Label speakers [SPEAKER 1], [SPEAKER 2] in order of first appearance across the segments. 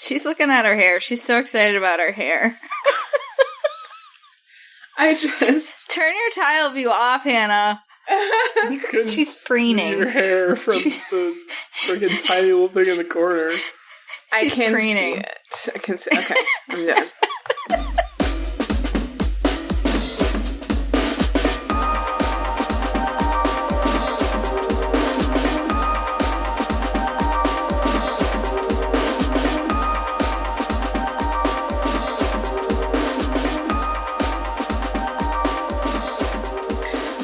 [SPEAKER 1] She's looking at her hair. She's so excited about her hair.
[SPEAKER 2] I just...
[SPEAKER 1] Turn your tile view off, Hannah. She's preening.
[SPEAKER 3] Your hair from the freaking tiny little thing in the corner.
[SPEAKER 2] I can't see it. I can see. Okay, I'm done.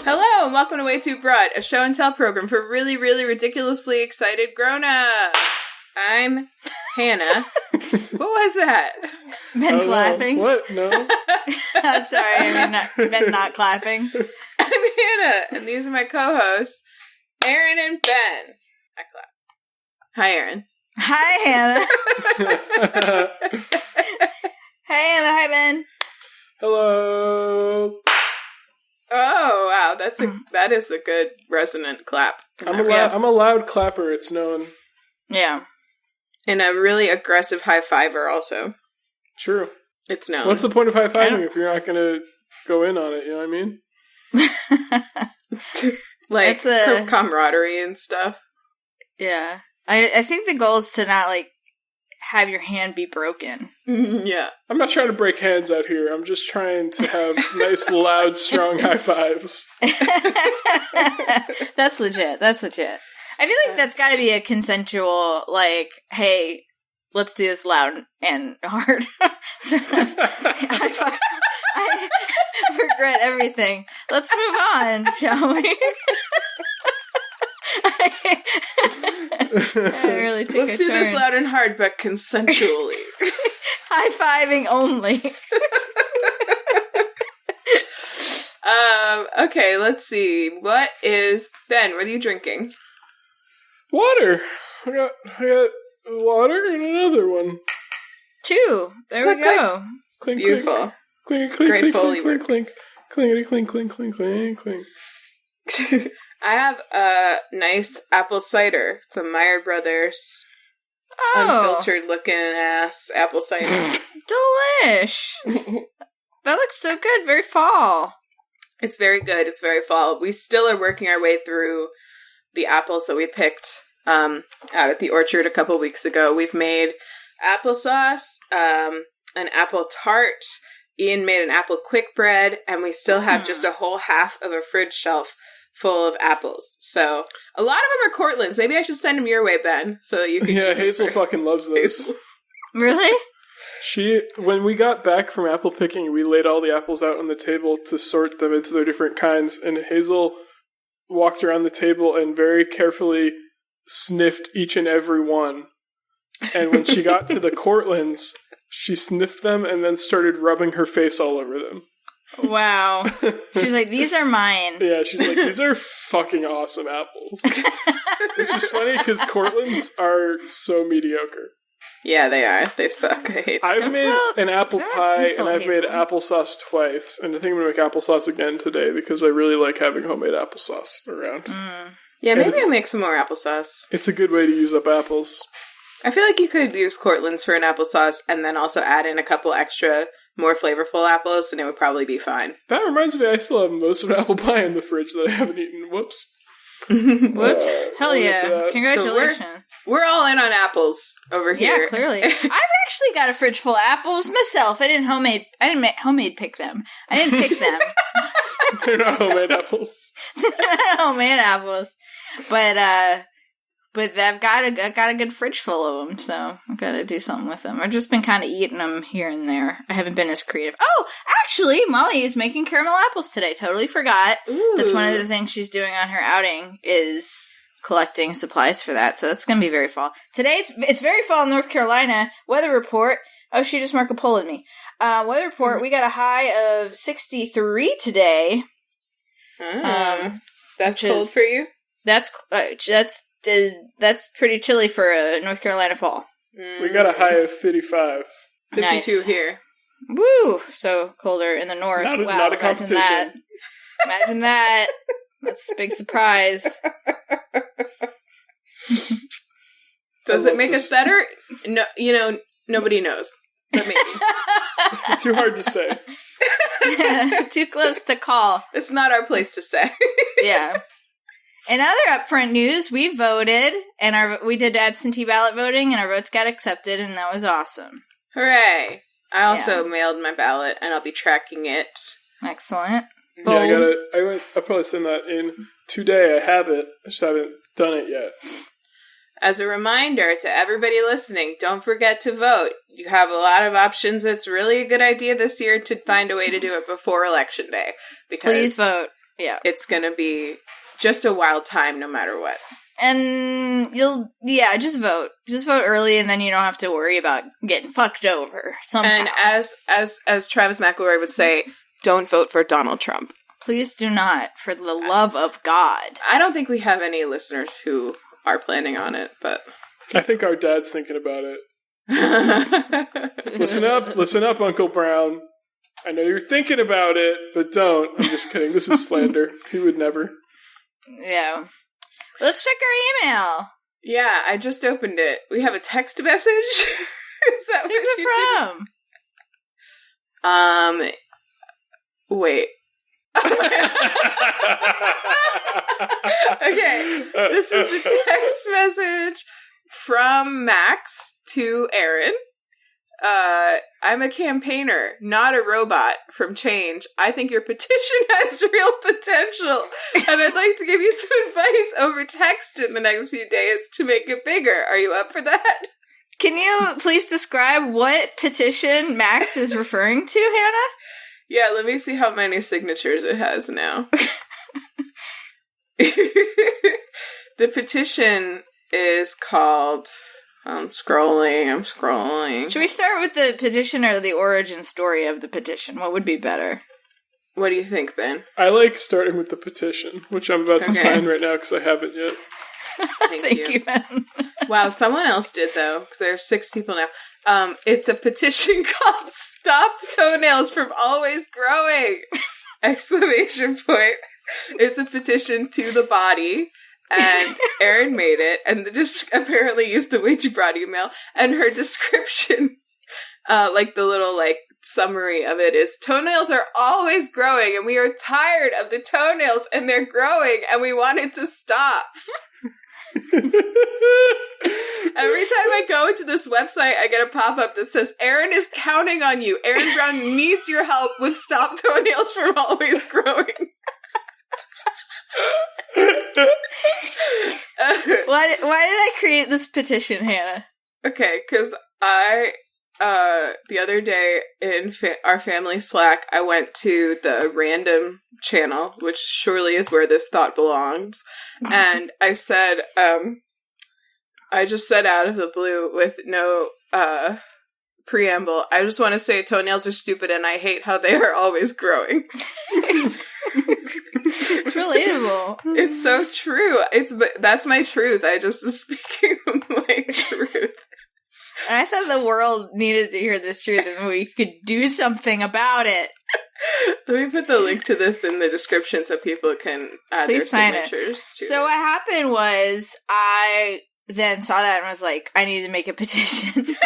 [SPEAKER 2] Hello, and welcome to WayTooBroad, a show and tell program for really, really ridiculously excited grown-ups. I'm Hannah. What was that?
[SPEAKER 1] Ben clapping.
[SPEAKER 3] What? No.
[SPEAKER 1] I'm sorry, I mean, Ben not clapping.
[SPEAKER 2] I'm Hannah, and these are my co-hosts, Erin and Ben. I clap. Hi, Erin.
[SPEAKER 1] Hi, Hannah. Hi, Hannah. Hi, Ben.
[SPEAKER 3] Hello.
[SPEAKER 2] Oh, wow, that is a good resonant clap.
[SPEAKER 3] I'm a loud clapper, it's known.
[SPEAKER 1] Yeah.
[SPEAKER 2] And a really aggressive high-fiver also.
[SPEAKER 3] True.
[SPEAKER 2] It's known.
[SPEAKER 3] What's the point of high-fiving if you're not going to go in on it, you know what I mean?
[SPEAKER 2] Like, camaraderie and stuff.
[SPEAKER 1] Yeah. I think the goal is to not, like, have your hand be broken.
[SPEAKER 2] Yeah.
[SPEAKER 3] I'm not trying to break hands out here. I'm just trying to have nice, loud, strong high fives.
[SPEAKER 1] That's legit. I feel like that's got to be a consensual, like, hey, let's do this loud and hard. I regret everything. Let's move on, shall we? I really took
[SPEAKER 2] Let's
[SPEAKER 1] a
[SPEAKER 2] do
[SPEAKER 1] turn.
[SPEAKER 2] this loud and hard, but consensually.
[SPEAKER 1] High-fiving only.
[SPEAKER 2] Okay, let's see. Ben, what are you drinking?
[SPEAKER 3] Water. I got water and another one.
[SPEAKER 1] Two. There we go.
[SPEAKER 3] Clink,
[SPEAKER 2] Beautiful.
[SPEAKER 3] Clink, clink,
[SPEAKER 2] Great
[SPEAKER 3] clink,
[SPEAKER 2] Foley
[SPEAKER 3] clink,
[SPEAKER 2] work.
[SPEAKER 3] clink, clink, clink, clink, clink, clink, clink.
[SPEAKER 2] I have a nice apple cider. It's a Meyer Brothers unfiltered looking ass apple cider.
[SPEAKER 1] Delish. That looks so good. Very fall.
[SPEAKER 2] It's very good. It's very fall. We still are working our way through the apples that we picked out at the orchard a couple weeks ago. We've made applesauce, an apple tart. Ian made an apple quick bread, and we still have just a whole half of a fridge shelf full of apples. So a lot of them are Cortland's. Maybe I should send them your way, Ben, so that you can.
[SPEAKER 3] Yeah, Hazel fucking loves those.
[SPEAKER 1] Really?
[SPEAKER 3] When we got back from apple picking, we laid all the apples out on the table to sort them into their different kinds, and Hazel walked around the table and very carefully sniffed each and every one. And when she got to the Cortlands, she sniffed them and then started rubbing her face all over them.
[SPEAKER 1] Wow. She's like, these are mine.
[SPEAKER 3] Yeah, she's like, these are fucking awesome apples. Which is funny because Cortlands are so mediocre.
[SPEAKER 2] Yeah, they are. They suck. I hate them.
[SPEAKER 3] I've made an apple pie and I've made applesauce twice. And I think I'm going to make applesauce again today because I really like having homemade applesauce around.
[SPEAKER 2] Yeah, maybe I'll make some more applesauce.
[SPEAKER 3] It's a good way to use up apples. I
[SPEAKER 2] feel like you could use Cortland's for an applesauce and then also add in a couple extra more flavorful apples and it would probably be fine.
[SPEAKER 3] That reminds me, I still have most of an apple pie in the fridge that I haven't eaten. Whoops.
[SPEAKER 1] Whoops. Hell yeah. Congratulations.
[SPEAKER 2] So we're all in on apples over here.
[SPEAKER 1] Yeah, clearly. I've actually got a fridge full of apples myself. I didn't homemade pick them. I didn't pick them.
[SPEAKER 3] They're not homemade apples.
[SPEAKER 1] They're not homemade apples. But I've got a good fridge full of them, so I've got to do something with them. I've just been kind of eating them here and there. I haven't been as creative. Oh, actually, Molly is making caramel apples today. Totally forgot. Ooh. That's one of the things she's doing on her outing is collecting supplies for that. So that's going to be very fall. Today, it's very fall in North Carolina. Weather report. Oh, she just Marco Polo'd me. Weather report, we got a high of 63 today.
[SPEAKER 2] That's cold for you?
[SPEAKER 1] That's pretty chilly for a North Carolina fall.
[SPEAKER 3] We got a high of 55.
[SPEAKER 2] 52
[SPEAKER 1] nice.
[SPEAKER 2] Here.
[SPEAKER 1] Woo! So colder in the north.
[SPEAKER 3] Not
[SPEAKER 1] wow,
[SPEAKER 3] a competition.
[SPEAKER 1] Imagine that. That's a big surprise.
[SPEAKER 2] Does it make us better? No, Nobody knows, but maybe.
[SPEAKER 3] Too hard to say.
[SPEAKER 1] Too close to call.
[SPEAKER 2] It's not our place to say.
[SPEAKER 1] Yeah. In other upfront news, we voted, and we did absentee ballot voting, and our votes got accepted, and that was awesome.
[SPEAKER 2] Hooray! I also mailed my ballot, and I'll be tracking it.
[SPEAKER 1] Excellent.
[SPEAKER 3] Yeah, I'll probably send that in today. I have it. I just haven't done it yet.
[SPEAKER 2] As a reminder to everybody listening, don't forget to vote. You have a lot of options. It's really a good idea this year to find a way to do it before Election Day. Because
[SPEAKER 1] please vote. Yeah.
[SPEAKER 2] It's going to be just a wild time no matter what.
[SPEAKER 1] And just vote. Just vote early, and then you don't have to worry about getting fucked over somehow.
[SPEAKER 2] And as Travis McElroy would say, don't vote for Donald Trump.
[SPEAKER 1] Please do not, for the love of God.
[SPEAKER 2] I don't think we have any listeners who are planning on it, but
[SPEAKER 3] I think our dad's thinking about it. Listen up, Uncle Brown. I know you're thinking about it, but don't. I'm just kidding. This is slander. He would never.
[SPEAKER 1] Yeah. Let's check our email.
[SPEAKER 2] Yeah, I just opened it. We have a text message. Is that
[SPEAKER 1] Who's it from?
[SPEAKER 2] Wait. Okay, this is a text message from Max to Erin. I'm a campaigner, not a robot from Change. I think your petition has real potential, and I'd like to give you some advice over text in the next few days to make it bigger. Are you up for that?
[SPEAKER 1] Can you please describe what petition Max is referring to, Hannah?
[SPEAKER 2] Yeah, let me see how many signatures it has now. The petition is called... I'm scrolling.
[SPEAKER 1] Should we start with the petition or the origin story of the petition? What would be better?
[SPEAKER 2] What do you think, Ben?
[SPEAKER 3] I like starting with the petition, which I'm about to sign right now because I haven't yet.
[SPEAKER 2] Thank you, Ben. Wow, someone else did, though, because there are 6 people now. It's a petition called Stop Toenails from Always Growing! ! It's a petition to the body, and Erin made it, and just apparently used the WayTooBroad email, and her description, the little, summary of it is, toenails are always growing, and we are tired of the toenails, and they're growing, and we want it to stop. Every time I go into this website, I get a pop-up that says, Erin is counting on you. Erin Brown needs your help with Stop Toenails from Always Growing.
[SPEAKER 1] Why did I create this petition, Hannah?
[SPEAKER 2] Okay, because the other day in our family Slack, I went to the random channel, which surely is where this thought belongs, and I said, I just said out of the blue with no preamble, I just want to say toenails are stupid and I hate how they are always growing.
[SPEAKER 1] It's relatable.
[SPEAKER 2] It's so true. That's my truth. I just was speaking my truth.
[SPEAKER 1] And I thought the world needed to hear this truth and we could do something about it.
[SPEAKER 2] Let me put the link to this in the description so people can add their signatures.
[SPEAKER 1] So what happened was I then saw that and was like, I need to make a petition.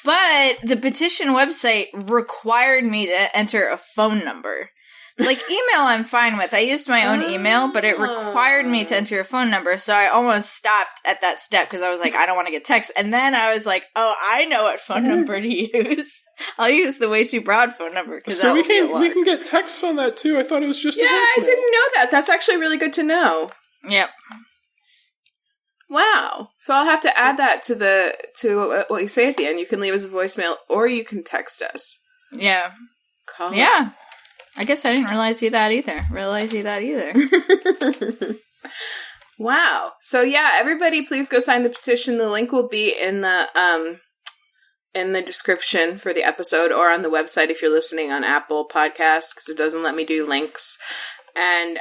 [SPEAKER 1] But the petition website required me to enter a phone number. Email I'm fine with. I used my own email, but it required me to enter a phone number, so I almost stopped at that step because I was like, I don't want to get text. And then I was like, oh, I know what phone number to use. I'll use the WayTooBroad phone number.
[SPEAKER 3] So we can get texts on that too. I thought it was just a voicemail.
[SPEAKER 2] I didn't know that. That's actually really good to know.
[SPEAKER 1] Yep.
[SPEAKER 2] Wow. So I'll have to add that to what you say at the end. You can leave us a voicemail or you can text us.
[SPEAKER 1] Yeah.
[SPEAKER 2] Call us.
[SPEAKER 1] Yeah. I guess I didn't realize that either.
[SPEAKER 2] Wow. So yeah, everybody please go sign the petition. The link will be in the description for the episode or on the website if you're listening on Apple Podcasts, because it doesn't let me do links. And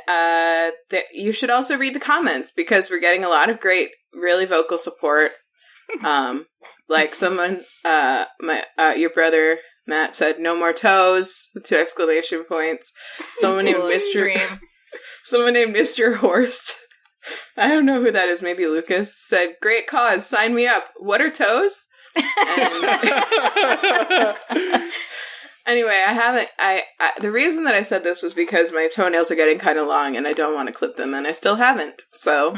[SPEAKER 2] you should also read the comments because we're getting a lot of great, really vocal support. Someone, your brother Matt said, "No more toes!" with 2 exclamation points. Someone named Mr. Horst. I don't know who that is. Maybe Lucas said, "Great cause. Sign me up." What are toes? Anyway, I haven't. The reason that I said this was because my toenails are getting kind of long, and I don't want to clip them, and I still haven't. So,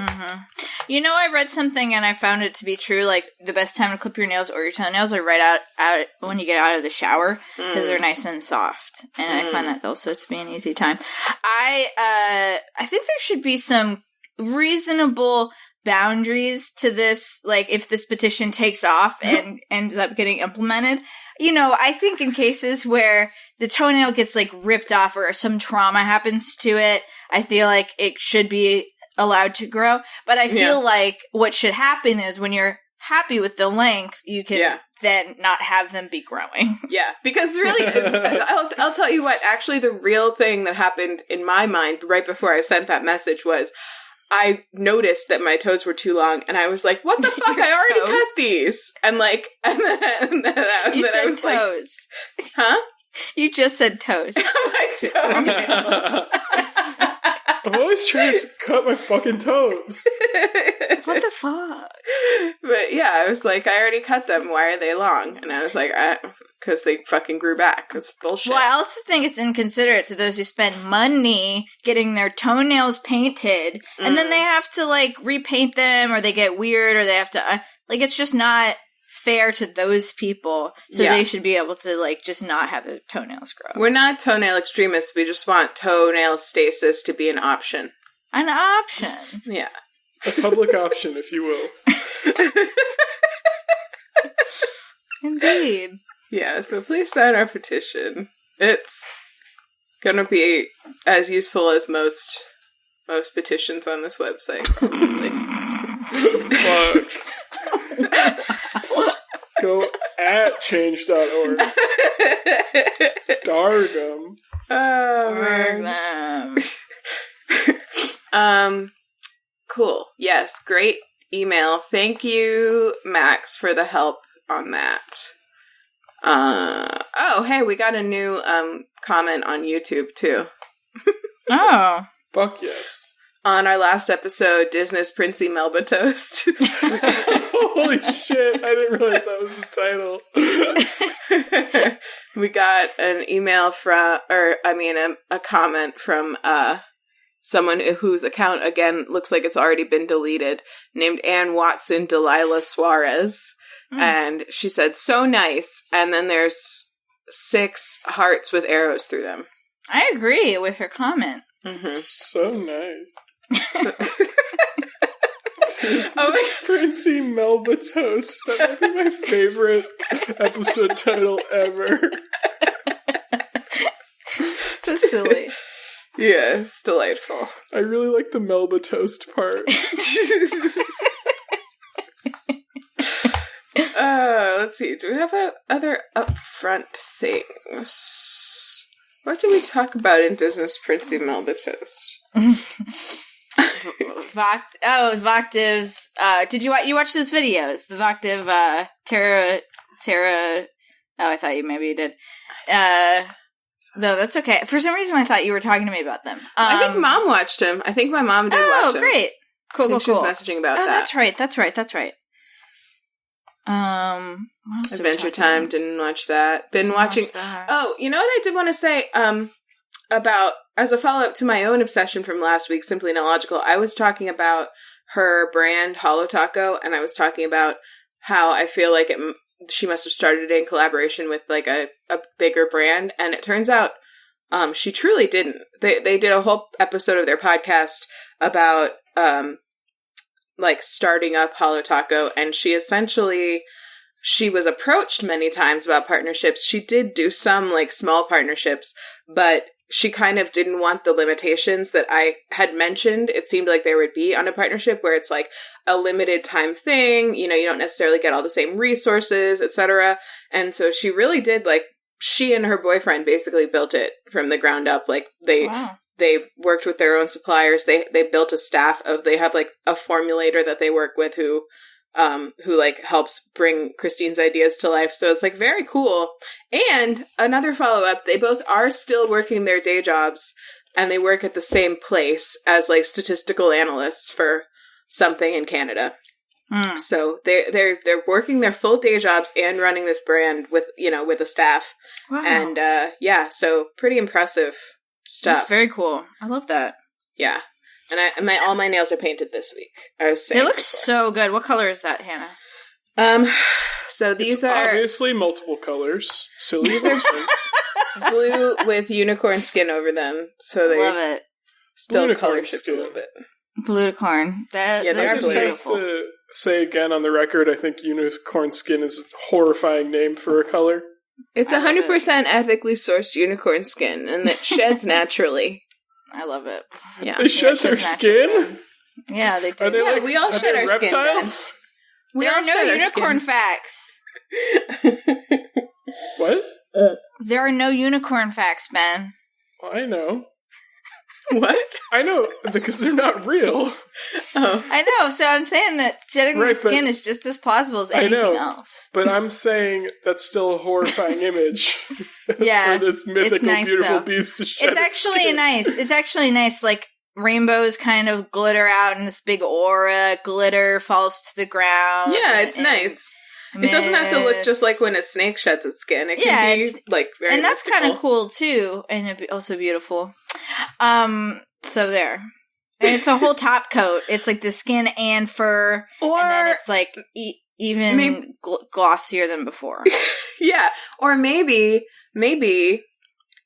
[SPEAKER 1] You know, I read something and I found it to be true. Like the best time to clip your nails or your toenails are right out when you get out of the shower because they're nice and soft. And I find that also to be an easy time. I think there should be some reasonable boundaries to this. Like if this petition takes off and ends up getting implemented. You know, I think in cases where the toenail gets, like, ripped off or some trauma happens to it, I feel like it should be allowed to grow. But I feel like what should happen is when you're happy with the length, you can then not have them be growing.
[SPEAKER 2] Yeah, because really, I'll tell you what, actually the real thing that happened in my mind right before I sent that message was I noticed that my toes were too long, and I was like, "What the fuck? I already cut these." And like, and then I was
[SPEAKER 1] toes.
[SPEAKER 2] Like, "Huh?
[SPEAKER 1] You just said toes."
[SPEAKER 2] My toenails.
[SPEAKER 3] I'm always trying to cut my fucking toes.
[SPEAKER 1] What the fuck?
[SPEAKER 2] But yeah, I was like, I already cut them. Why are they long? And I was like, because they fucking grew back. It's bullshit.
[SPEAKER 1] Well, I also think it's inconsiderate to those who spend money getting their toenails painted, and then they have to, like, repaint them, or they get weird, or they have to, like, it's just not fair to those people, so they should be able to, like, just not have their toenails grow.
[SPEAKER 2] We're not toenail extremists, we just want toenail stasis to be an option.
[SPEAKER 1] An option?
[SPEAKER 2] Yeah.
[SPEAKER 3] A public option, if you will.
[SPEAKER 1] Indeed.
[SPEAKER 2] Yeah, so please sign our petition. It's gonna be as useful as most petitions on this website, probably.
[SPEAKER 3] Fuck. Go at change.org. Dargum.
[SPEAKER 2] Oh, man. Cool. Yes, great email. Thank you, Max, for the help on that. Oh, hey, we got a new comment on YouTube, too.
[SPEAKER 1] Oh.
[SPEAKER 3] Fuck yes.
[SPEAKER 2] On our last episode, Disney's Princey Melba Toast.
[SPEAKER 3] Holy shit, I didn't realize that was the title.
[SPEAKER 2] We got an email from, a comment from someone whose account, again, looks like it's already been deleted, named Ann Watson Delilah Suarez. And she said, "So nice." And then there's 6 hearts with arrows through them.
[SPEAKER 1] I agree with her comment.
[SPEAKER 2] Mm-hmm.
[SPEAKER 3] So nice. Princey Melba Toast. That might be my favorite episode title ever.
[SPEAKER 1] So silly.
[SPEAKER 2] Yeah, it's delightful.
[SPEAKER 3] I really like the Melba Toast part.
[SPEAKER 2] Let's see. Do we have other upfront things? What did we talk about in Disney's Princey Melba Toast?
[SPEAKER 1] Voctives. Did you watch those videos? The Voctive, Tara. Oh, I thought you did. No, that's okay. For some reason, I thought you were talking to me about them.
[SPEAKER 2] I think Mom watched him. I think my mom did watch him.
[SPEAKER 1] Oh, great. Cool.
[SPEAKER 2] She was messaging about that.
[SPEAKER 1] That's right. What else
[SPEAKER 2] Adventure Time, didn't watch that. Been watching. Oh, you know what I did want to say? About, as a follow-up to my own obsession from last week, Simply Not Logical, I was talking about her brand, Holo Taco, and I was talking about how I feel like she must have started in collaboration with, like, a bigger brand, and it turns out she truly didn't. They did a whole episode of their podcast about, like, starting up Holo Taco, and she was approached many times about partnerships. She did do some, like, small partnerships, but she kind of didn't want the limitations that I had mentioned. It seemed like there would be on a partnership where it's like a limited time thing. You know, you don't necessarily get all the same resources, etc. And so she really did, like, she and her boyfriend basically built it from the ground up. Like, they worked with their own suppliers. They built a staff they have, like, a formulator that they work with who like helps bring Christine's ideas to life. So it's, like, very cool. And another follow-up, they both are still working their day jobs, and they work at the same place as, like, statistical analysts for something in Canada. So they're working their full day jobs and running this brand with a staff.
[SPEAKER 1] Wow.
[SPEAKER 2] And so pretty impressive stuff.
[SPEAKER 1] That's very cool. I love that.
[SPEAKER 2] Yeah. And all my nails are painted this week. I was saying
[SPEAKER 1] they look so good. What color is that, Hannah?
[SPEAKER 2] So these are
[SPEAKER 3] obviously multiple colors. Silly.
[SPEAKER 2] These are blue with unicorn skin over them. So they
[SPEAKER 1] love it.
[SPEAKER 2] Still color shift a little bit.
[SPEAKER 1] Blue-corn. Those are beautiful.
[SPEAKER 3] To say again on the record, I think unicorn skin is a horrifying name for a color.
[SPEAKER 2] It's 100% ethically sourced unicorn skin, and that sheds naturally.
[SPEAKER 1] I love it.
[SPEAKER 2] Yeah,
[SPEAKER 3] they shed their skin.
[SPEAKER 1] Yeah, they do.
[SPEAKER 3] Are they
[SPEAKER 2] we all shed our
[SPEAKER 3] reptiles?
[SPEAKER 2] skin.
[SPEAKER 1] There are no unicorn facts.
[SPEAKER 3] What?
[SPEAKER 1] There are no unicorn facts, Ben.
[SPEAKER 3] Well, I know.
[SPEAKER 2] What?
[SPEAKER 3] I know, because they're not real.
[SPEAKER 2] Oh.
[SPEAKER 1] I know, so I'm saying that shedding their skin is just as plausible as anything else.
[SPEAKER 3] But I'm saying that's still a horrifying image.
[SPEAKER 1] Yeah.
[SPEAKER 3] For this mythical,
[SPEAKER 1] nice,
[SPEAKER 3] beautiful
[SPEAKER 1] though.
[SPEAKER 3] beast to shed
[SPEAKER 1] It's actually
[SPEAKER 3] skin.
[SPEAKER 1] nice. It's actually nice, like, rainbows kind of glitter out in this big aura, glitter falls to the ground.
[SPEAKER 2] Yeah, it's nice. It doesn't have to look just like when a snake sheds its skin. It can be, like, very
[SPEAKER 1] and that's
[SPEAKER 2] mystical.
[SPEAKER 1] kind of cool, too, and it'd also beautiful. So there. And it's a whole top coat. It's like the skin and fur, and then it's like even glossier than before.
[SPEAKER 2] Yeah, or maybe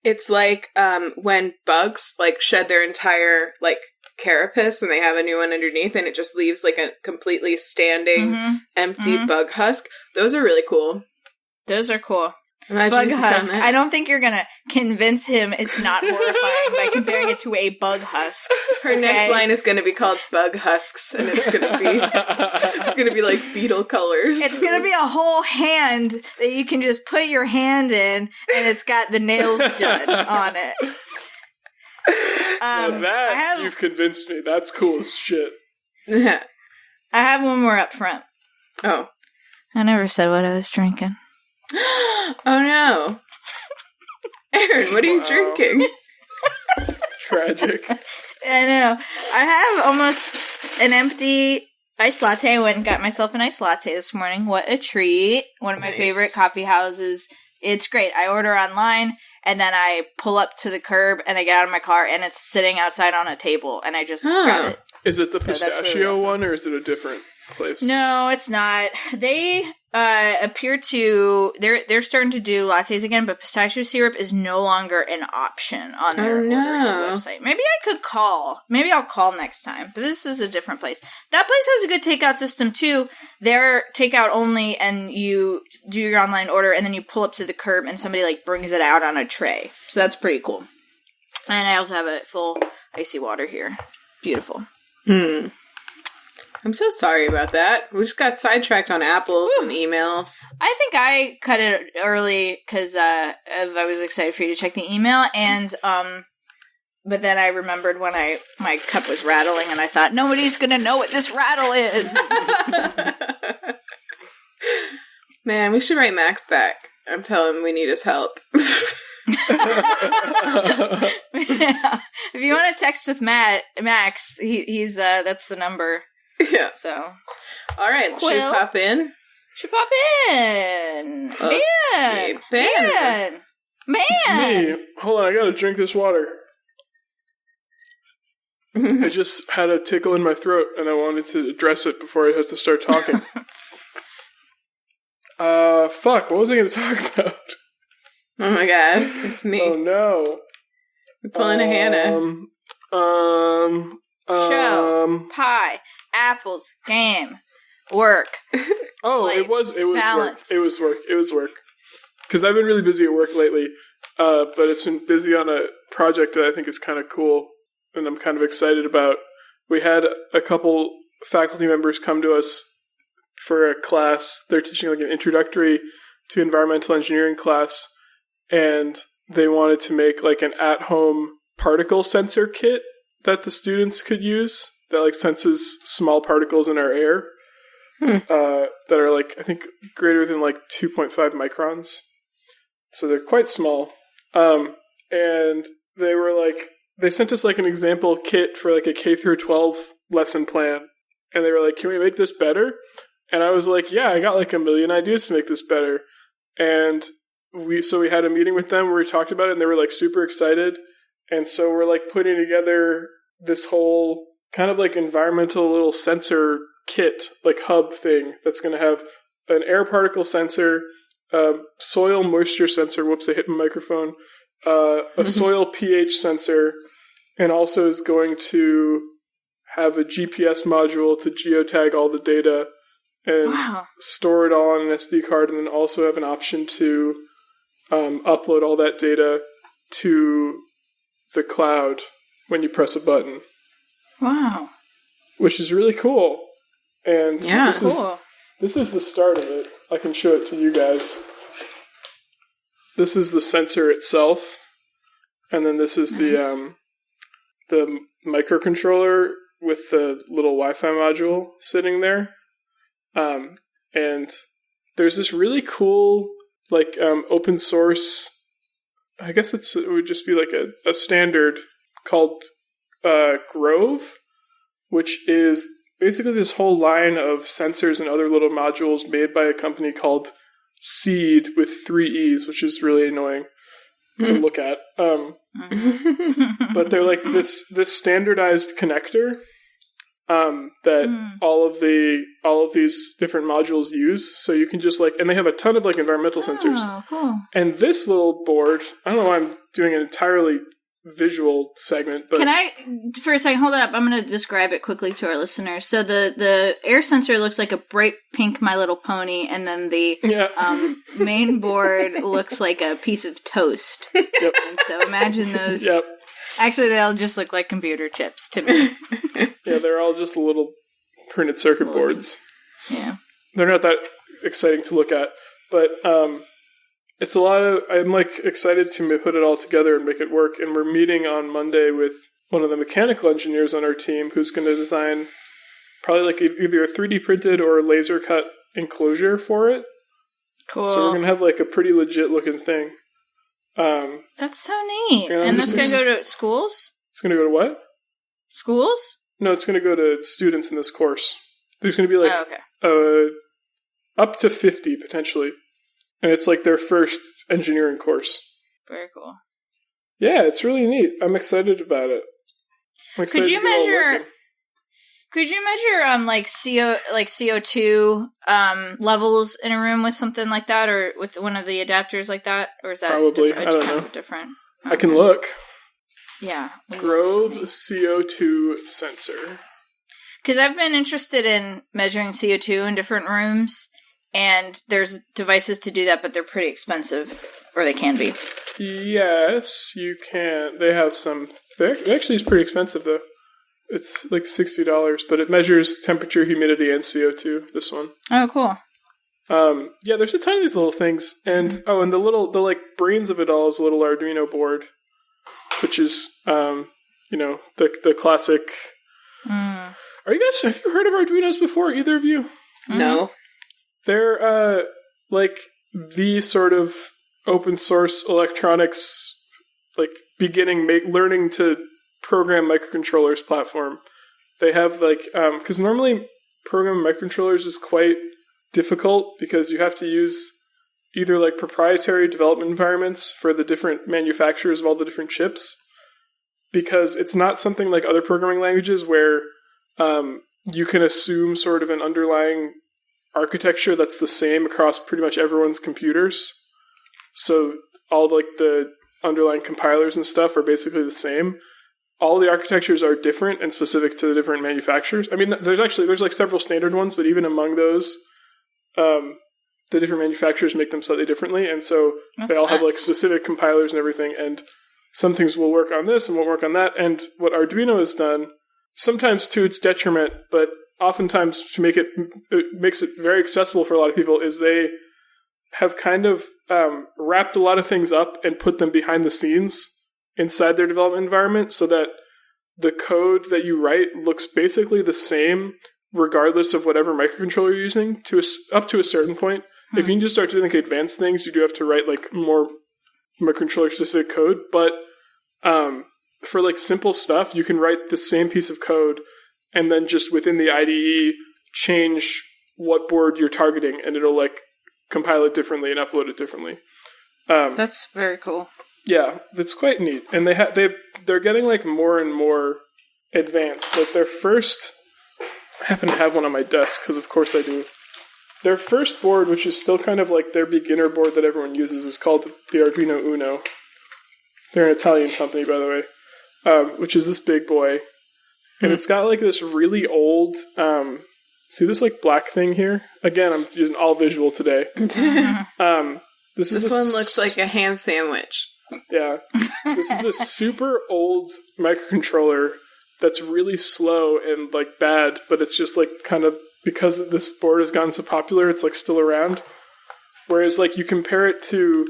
[SPEAKER 2] it's like when bugs like shed their entire like carapace and they have a new one underneath, and it just leaves like a completely standing empty bug husk. Those are really cool.
[SPEAKER 1] Those are cool.
[SPEAKER 2] Imagine
[SPEAKER 1] bug husk. I don't think you're gonna convince him it's not horrifying by comparing it to a bug husk.
[SPEAKER 2] Her next line is going to be called Bug Husks, and it's going to be like beetle colors.
[SPEAKER 1] It's going to be a whole hand that you can just put your hand in, and it's got the nails done on it.
[SPEAKER 3] You've convinced me. That's cool as shit.
[SPEAKER 2] Yeah.
[SPEAKER 1] I have one more up front.
[SPEAKER 2] Oh.
[SPEAKER 1] I never said what I was drinking.
[SPEAKER 2] Oh no. Erin, what are you drinking?
[SPEAKER 3] Tragic.
[SPEAKER 1] I know. I have almost an empty iced latte. I went and got myself an iced latte this morning. What a treat. One of my favorite coffee houses. It's great. I order online, and then I pull up to the curb, and I get out of my car, and it's sitting outside on a table, and I just grab it.
[SPEAKER 3] Is it the pistachio
[SPEAKER 1] really awesome.
[SPEAKER 3] one, or is it a different place?
[SPEAKER 1] No, it's not. They appear to they're starting to do lattes again, but pistachio syrup is no longer an option on their ordering website. Maybe I could call. Maybe I'll call next time. But this is a different place. That place has a good takeout system too. They're takeout only, and you do your online order, and then you pull up to the curb, and somebody like brings it out on a tray. So that's pretty cool. And I also have a full icy water here. Beautiful.
[SPEAKER 2] I'm so sorry about that. We just got sidetracked on apples and emails.
[SPEAKER 1] I think I cut it early because I was excited for you to check the email, and but then I remembered when my cup was rattling, and I thought nobody's gonna know what this rattle is.
[SPEAKER 2] Man, we should write Max back. I'm telling him we need his help.
[SPEAKER 1] Yeah. If you want to text with Max, he's that's the number.
[SPEAKER 2] Yeah.
[SPEAKER 1] So,
[SPEAKER 2] all right, should we pop in?
[SPEAKER 1] Should pop in.
[SPEAKER 2] Okay.
[SPEAKER 1] Man.
[SPEAKER 3] It's me. Hold on, I gotta drink this water. I just had a tickle in my throat, and I wanted to address it before I have to start talking. Fuck, what was I gonna talk about?
[SPEAKER 2] Oh my god, it's me.
[SPEAKER 3] Oh no.
[SPEAKER 2] We're pulling a Hannah.
[SPEAKER 1] Show, pie, apples, game, work.
[SPEAKER 3] Oh,
[SPEAKER 1] life,
[SPEAKER 3] it was
[SPEAKER 1] balance.
[SPEAKER 3] work. It was work. Because I've been really busy at work lately, but it's been busy on a project that I think is kind of cool, and I'm kind of excited about. We had a couple faculty members come to us for a class. They're teaching like an introductory to environmental engineering class, and they wanted to make like an at-home particle sensor kit that the students could use that like senses small particles in our air that are like, I think, greater than like 2.5 microns. So they're quite small. And they were like, they sent us like an example kit for like a K through 12 lesson plan. and they were like, can we make this better? And I was like, yeah, I got like a million ideas to make this better. And we had a meeting with them where we talked about it, and they were like super excited. And so we're like putting together this whole kind of like environmental little sensor kit, like hub thing that's going to have an air particle sensor, soil moisture sensor. Whoops, I hit my microphone. A soil pH sensor, and also is going to have a GPS module to geotag all the data and store it all on an SD card, and then also have an option to upload all that data to the cloud when you press a button.
[SPEAKER 1] Wow.
[SPEAKER 3] Which is really cool. And this is the start of it. I can show it to you guys. This is the sensor itself. And then this is the microcontroller with the little Wi-Fi module sitting there. And there's this really cool, like, open source, I guess it would just be like a standard called Grove, which is basically this whole line of sensors and other little modules made by a company called Seed with 3 E's, which is really annoying to look at. But they're like this standardized connector that all of these different modules use. So you can just like, and they have a ton of like environmental sensors.
[SPEAKER 1] Oh, cool.
[SPEAKER 3] And this little board, I don't know why I'm doing an entirely visual segment, but
[SPEAKER 1] can I, for a second, hold it up. I'm going to describe it quickly to our listeners. So the air sensor looks like a bright pink My Little Pony, and then the main board looks like a piece of toast.
[SPEAKER 3] Yep.
[SPEAKER 1] And so imagine those.
[SPEAKER 3] Yep.
[SPEAKER 1] Actually, they all just look like computer chips to me.
[SPEAKER 3] Yeah, they're all just little printed circuit boards.
[SPEAKER 1] Yeah.
[SPEAKER 3] They're not that exciting to look at, but it's a lot of, I'm like excited to put it all together and make it work. And we're meeting on Monday with one of the mechanical engineers on our team who's going to design probably like either a 3D printed or laser cut enclosure for it.
[SPEAKER 1] Cool.
[SPEAKER 3] So we're going to have like a pretty legit looking thing.
[SPEAKER 1] That's so neat. And that's going to go to schools?
[SPEAKER 3] It's going to go to what?
[SPEAKER 1] Schools?
[SPEAKER 3] No, it's going to go to students in this course. There's going to be like up to 50 potentially. And it's like their first engineering course.
[SPEAKER 1] Very cool.
[SPEAKER 3] Yeah, it's really neat. I'm excited about it.
[SPEAKER 1] Could you measure like CO2 levels in a room with something like that, or with one of the adapters like that, or is that
[SPEAKER 3] probably? I don't know.
[SPEAKER 1] Different.
[SPEAKER 3] I can look.
[SPEAKER 1] Yeah.
[SPEAKER 3] Grove CO2 sensor.
[SPEAKER 1] Because I've been interested in measuring CO2 in different rooms. And there's devices to do that, but they're pretty expensive, or they can be.
[SPEAKER 3] Yes, you can. They have some. It actually is pretty expensive, though. It's like $60, but it measures temperature, humidity, and CO2. This one.
[SPEAKER 1] Oh, cool.
[SPEAKER 3] Yeah, there's a ton of these little things, and and the like brains of it all is a little Arduino board, which is the classic. Have you heard of Arduinos before? Either of you?
[SPEAKER 2] No.
[SPEAKER 3] They're like the sort of open source electronics, like beginning learning to program microcontrollers platform. They have like because normally programming microcontrollers is quite difficult because you have to use either like proprietary development environments for the different manufacturers of all the different chips, because it's not something like other programming languages where you can assume sort of an underlying architecture that's the same across pretty much everyone's computers. So all like the underlying compilers and stuff are basically the same. All the architectures are different and specific to the different manufacturers. I mean, there's like several standard ones, but even among those, the different manufacturers make them slightly differently, and so they all have like specific compilers and everything. And some things will work on this and won't work on that. And what Arduino has done, sometimes to its detriment, but oftentimes to make it makes it very accessible for a lot of people, is they have kind of wrapped a lot of things up and put them behind the scenes inside their development environment, so that the code that you write looks basically the same regardless of whatever microcontroller you're using up to a certain point. If you can just start doing like advanced things, you do have to write like more microcontroller specific code, but for like simple stuff, you can write the same piece of code and then just within the IDE change what board you're targeting, and it'll like compile it differently and upload it differently.
[SPEAKER 1] That's very cool.
[SPEAKER 3] Yeah, it's quite neat, and they're getting like more and more advanced. Like their first, I happen to have one on my desk because of course I do. Their first board, which is still kind of like their beginner board that everyone uses, is called the Arduino Uno. They're an Italian company, by the way, which is this big boy, and it's got like this really old. See this like black thing here? Again, I'm using all visual today. This one
[SPEAKER 2] looks like a ham sandwich.
[SPEAKER 3] Yeah. This is a super old microcontroller that's really slow and like bad, but it's just like kind of, because this board has gotten so popular, it's like still around. Whereas like you compare it to,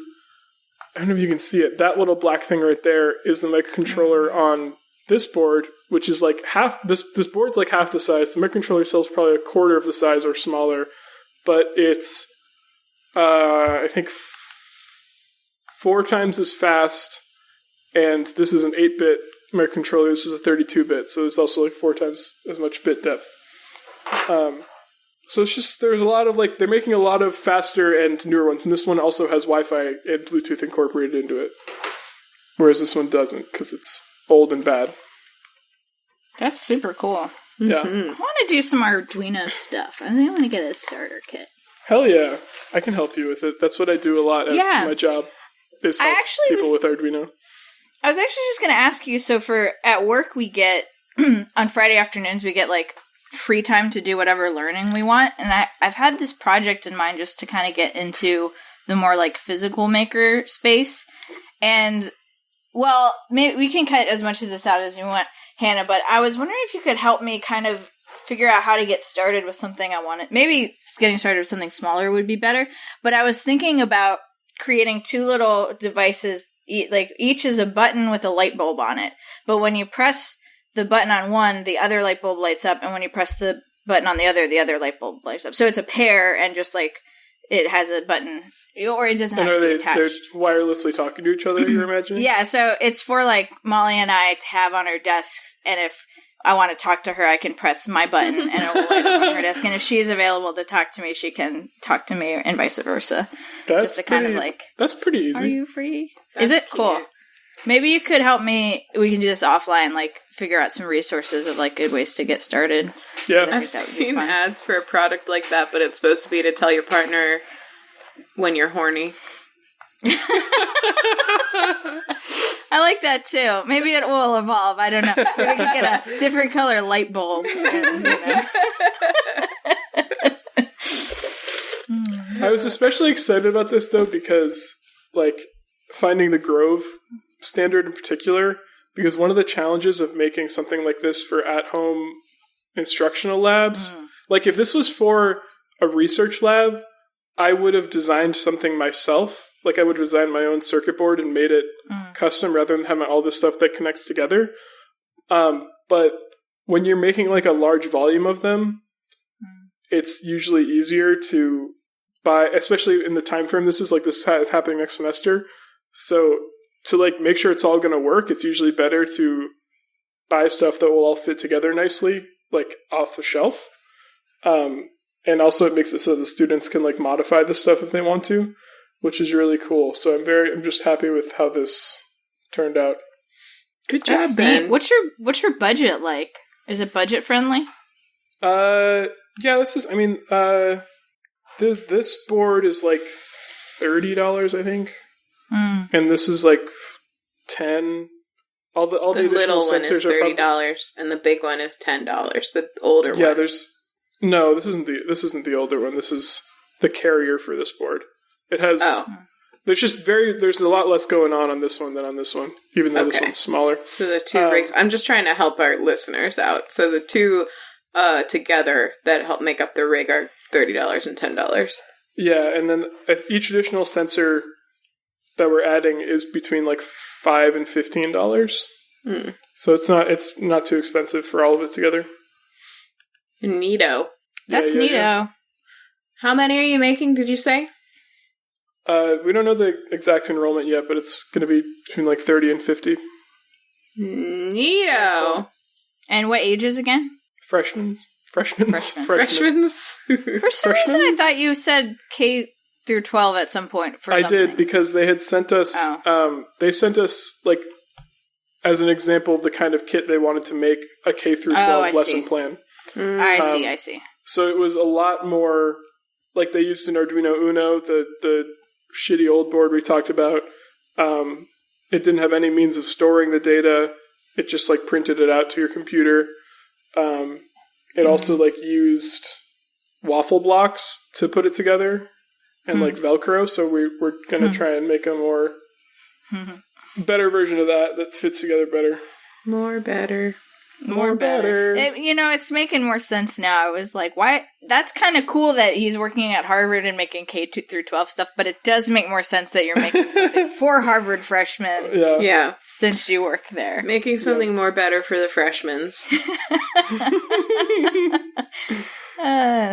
[SPEAKER 3] I don't know if you can see it, that little black thing right there is the microcontroller on this board, which is like half, this board's like half the size. The microcontroller itself is probably a quarter of the size or smaller, but it's, I think 4 times as fast, and this is an 8-bit microcontroller, this is a 32-bit, so there's also like 4 times as much bit depth. So it's just, there's a lot of like, they're making a lot of faster and newer ones, and this one also has Wi-Fi and Bluetooth incorporated into it, whereas this one doesn't, because it's old and bad.
[SPEAKER 1] That's super cool.
[SPEAKER 3] Yeah.
[SPEAKER 1] I want to do some Arduino stuff. I think I want to get a starter kit.
[SPEAKER 3] Hell yeah. I can help you with it. That's what I do a lot at my job, is help people with Arduino.
[SPEAKER 1] I was actually just going to ask you, so at work we get, on Friday afternoons, we get like free time to do whatever learning we want, and I've had this project in mind just to kind of get into the more like physical maker space, and well, maybe we can cut as much of this out as you want, Hannah, but I was wondering if you could help me kind of figure out how to get started with something I wanted. Maybe getting started with something smaller would be better, but I was thinking about creating 2 little devices, like each is a button with a light bulb on it, but when you press the button on one, the other light bulb lights up, and when you press the button on the other light bulb lights up. So it's a pair, and just like it has a button, or it doesn't have to be attached.
[SPEAKER 3] They're wirelessly talking to each other, you're imagining?
[SPEAKER 1] Yeah, so it's for like Molly and I to have on our desks, and if I want to talk to her, I can press my button, and it will light up on her desk, and if she's available to talk to me, she can talk to me, and vice versa. Just to kind of like...
[SPEAKER 3] That's pretty easy.
[SPEAKER 1] Are you free? Is it? Cute. Cool. Maybe you could help me, we can do this offline, like figure out some resources of like good ways to get started.
[SPEAKER 3] Yeah.
[SPEAKER 2] I've seen ads for a product like that, but it's supposed to be to tell your partner when you're horny.
[SPEAKER 1] I like that too. Maybe it will evolve. I don't know. Maybe we can get a different color light bulb. And,
[SPEAKER 3] I was especially excited about this though because like finding the Grove standard in particular, because one of the challenges of making something like this for at-home instructional labs, like if this was for a research lab, I would have designed something myself. Like I would design my own circuit board and made it custom rather than having all this stuff that connects together. But when you're making like a large volume of them, it's usually easier to buy, especially in the time frame. This is like this is happening next semester. So to like make sure it's all going to work, it's usually better to buy stuff that will all fit together nicely, like off the shelf. And also it makes it so the students can like modify the stuff if they want to, which is really cool. So I'm just happy with how this turned out.
[SPEAKER 2] Good job, Ben.
[SPEAKER 1] What's your budget like? Is it budget friendly?
[SPEAKER 3] Yeah, this is, I mean, this board is like $30, I think. And this is like $10. All the
[SPEAKER 2] little one is $30 and the big one is $10. The older one.
[SPEAKER 3] Yeah, this isn't the older one. This is the carrier for this board. It has there's a lot less going on this one than on this one, even though this one's smaller.
[SPEAKER 2] So the 2 rigs, I'm just trying to help our listeners out. So the 2 together that help make up the rig are $30 and $10.
[SPEAKER 3] Yeah, and then each additional sensor that we're adding is between like $5 and $15. So it's not too expensive for all of it together.
[SPEAKER 2] Neato.
[SPEAKER 1] That's neato.
[SPEAKER 3] Yeah.
[SPEAKER 2] How many are you making, did you say?
[SPEAKER 3] We don't know the exact enrollment yet, but it's going to be between like 30 and 50.
[SPEAKER 2] Neato.
[SPEAKER 1] And what ages again?
[SPEAKER 3] Freshmens.
[SPEAKER 1] For some reason, I thought you said K through 12 at some point. For something.
[SPEAKER 3] I did, because they had sent us. They sent us, like, as an example of the kind of kit they wanted to make a K through 12 lesson plan.
[SPEAKER 1] I see.
[SPEAKER 3] So it was a lot more like they used an Arduino Uno, the shitty old board we talked about. It didn't have any means of storing the data. It just like printed it out to your computer. It also like used waffle blocks to put it together and like Velcro. So we're going to try and make a more better version of that fits together better.
[SPEAKER 2] More better.
[SPEAKER 1] It's making more sense now. I was like, why? That's kind of cool that he's working at Harvard and making K through 12 stuff, but it does make more sense that you're making something for Harvard freshmen.
[SPEAKER 3] Yeah.
[SPEAKER 1] Since you work there.
[SPEAKER 2] Making something more better for the freshmens.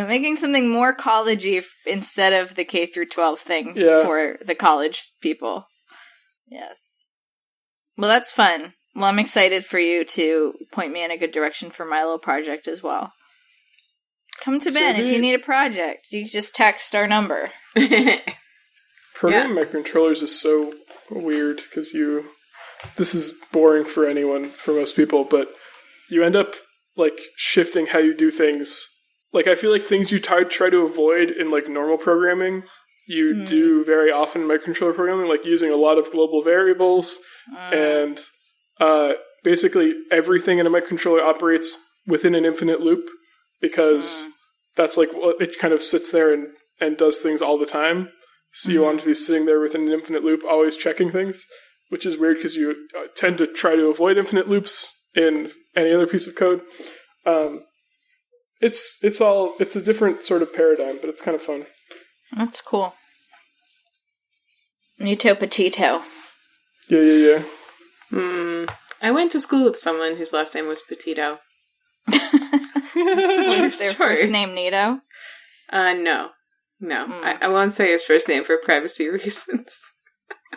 [SPEAKER 1] Making something more college-y instead of the K through 12 things for the college people. Yes. Well, that's fun. Well, I'm excited for you to point me in a good direction for my little project as well. Come to Ben if you need a project. You just text our number.
[SPEAKER 3] Programming microcontrollers is so weird because this is boring for most people, but you end up like shifting how you do things. Like, I feel like things you try to avoid in like normal programming, you do very often in microcontroller programming, like using a lot of global variables and basically everything in a microcontroller operates within an infinite loop because that's like it kind of sits there and does things all the time. So you want to be sitting there within an infinite loop, always checking things, which is weird because you tend to try to avoid infinite loops in any other piece of code. It's a different sort of paradigm, but it's kind of fun.
[SPEAKER 1] That's cool. Nito Petito.
[SPEAKER 3] Yeah.
[SPEAKER 2] I went to school with someone whose last name was Petito.
[SPEAKER 1] Was their first name Nito?
[SPEAKER 2] No. I won't say his first name for privacy reasons.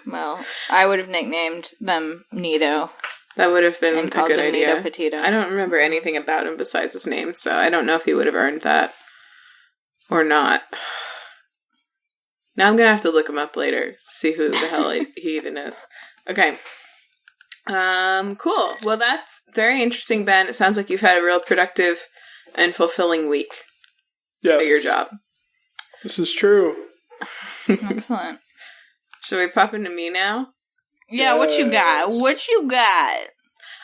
[SPEAKER 1] Well, I would have nicknamed them Nito.
[SPEAKER 2] That would have been a good idea.
[SPEAKER 1] Nito Petito.
[SPEAKER 2] I don't remember anything about him besides his name, so I don't know if he would have earned that or not. Now I'm going to have to look him up later, see who the hell he even is. Okay. Cool. Well, that's very interesting, Ben. It sounds like you've had a real productive and fulfilling week at your job.
[SPEAKER 3] This is true.
[SPEAKER 1] Excellent.
[SPEAKER 2] Should we pop into me now?
[SPEAKER 1] Yeah, what you got?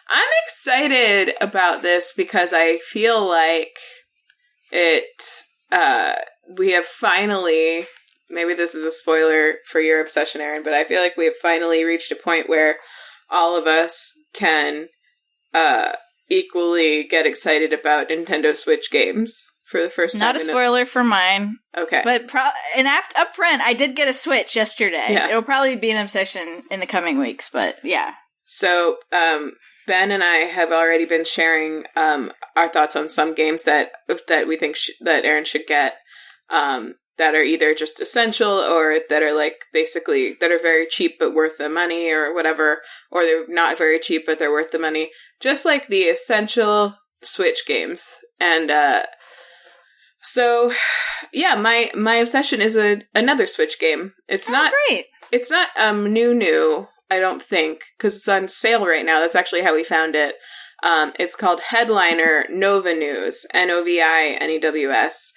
[SPEAKER 2] I'm excited about this because I feel like we have finally, maybe this is a spoiler for your obsession, Erin, but I feel like we have finally reached a point where all of us can equally get excited about Nintendo Switch games for the first time.
[SPEAKER 1] Not a spoiler for mine.
[SPEAKER 2] Okay.
[SPEAKER 1] But up front, I did get a Switch yesterday. Yeah. It'll probably be an obsession in the coming weeks, but yeah.
[SPEAKER 2] So, Ben and I have already been sharing our thoughts on some games that we think that Erin should get, that are either just essential or that are like basically that are very cheap but worth the money or whatever, or they're not very cheap but they're worth the money. Just like the essential Switch games. And so yeah, my obsession is another Switch game. It's not
[SPEAKER 1] great.
[SPEAKER 2] It's not new, I don't think, because it's on sale right now. That's actually how we found it. It's called Headliner Novinews, Novinews.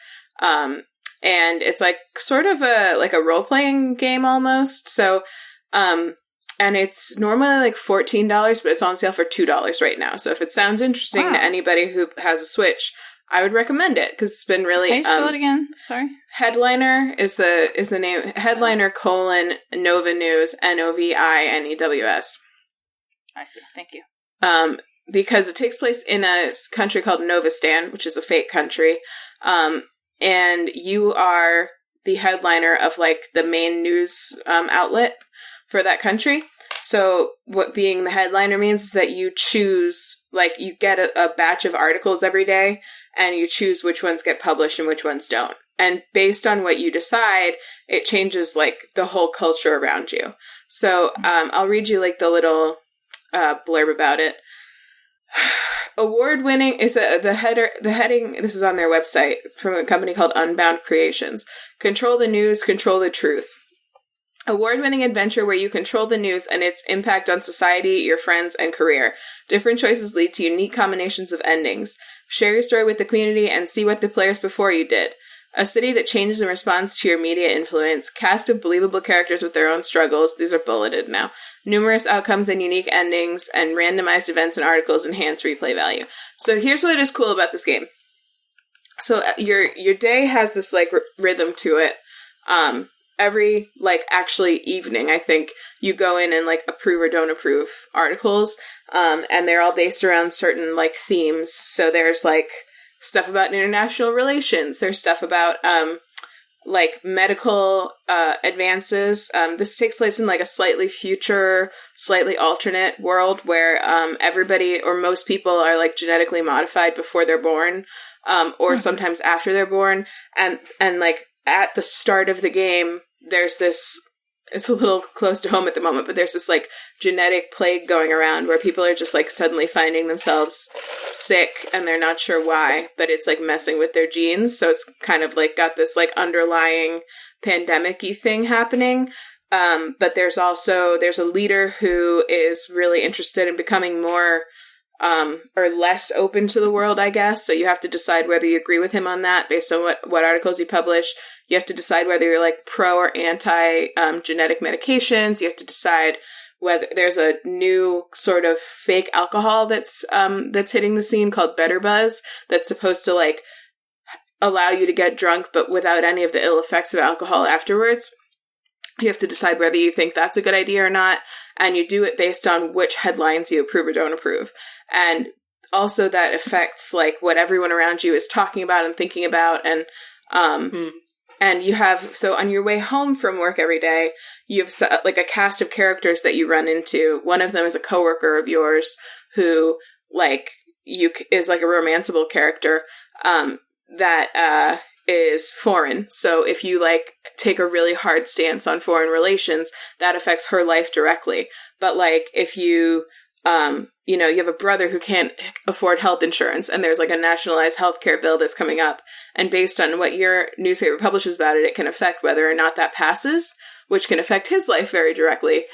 [SPEAKER 2] And it's like sort of a role-playing game almost. So, and it's normally like $14, but it's on sale for $2 right now. So if it sounds interesting to anybody who has a Switch, I would recommend it because it's been really.
[SPEAKER 1] Can you spell it again? Sorry. Headliner
[SPEAKER 2] is the name. Headliner : Novinews, Novinews.
[SPEAKER 1] I see. Thank you.
[SPEAKER 2] Because it takes place in a country called Novistan, which is a fake country. And you are the headliner of like the main news outlet for that country. So what being the headliner means is that you choose, like you get a batch of articles every day and you choose which ones get published and which ones don't. And based on what you decide, it changes like the whole culture around you. So I'll read you like the little blurb about it. award-winning is the heading. This is on their website. It's from a company called Unbound Creations. Control the news, control the truth. Award-winning adventure where you control the news and its impact on society, your friends, and career. Different choices lead to unique combinations of endings. Share your story with the community and see what the players before you did. A city that changes in response to your media influence. Cast of believable characters with their own struggles. These are bulleted now. Numerous outcomes and unique endings, and randomized events and articles enhance replay value. So here's what is cool about this game. So your day has this like rhythm to it. Every like actually evening, I think you go in and like approve or don't approve articles, and they're all based around certain like themes. So there's like stuff about international relations. There's stuff about like medical advances. This takes place in like a slightly future, slightly alternate world where everybody or most people are like genetically modified before they're born, or sometimes after they're born. And like at the start of the game, there's this, it's a little close to home at the moment, but there's this like genetic plague going around where people are just like suddenly finding themselves sick and they're not sure why, but it's like messing with their genes. So it's kind of like got this like underlying pandemic-y thing happening. But there's a leader who is really interested in becoming more or less open to the world, I guess. So you have to decide whether you agree with him on that based on what articles he published. You have to decide whether you're like pro or anti genetic medications. You have to decide whether there's a new sort of fake alcohol that's hitting the scene called Better Buzz that's supposed to like allow you to get drunk, but without any of the ill effects of alcohol afterwards. You have to decide whether you think that's a good idea or not, and you do it based on which headlines you approve or don't approve. And also that affects like what everyone around you is talking about and thinking about. And and you have, so on your way home from work every day, you have like a cast of characters that you run into. One of them is a coworker of yours who like is like a romanceable character that is foreign. So if you like take a really hard stance on foreign relations, that affects her life directly. But like if you you have a brother who can't afford health insurance and there's like a nationalized healthcare bill that's coming up, and based on what your newspaper publishes about it, it can affect whether or not that passes, which can affect his life very directly.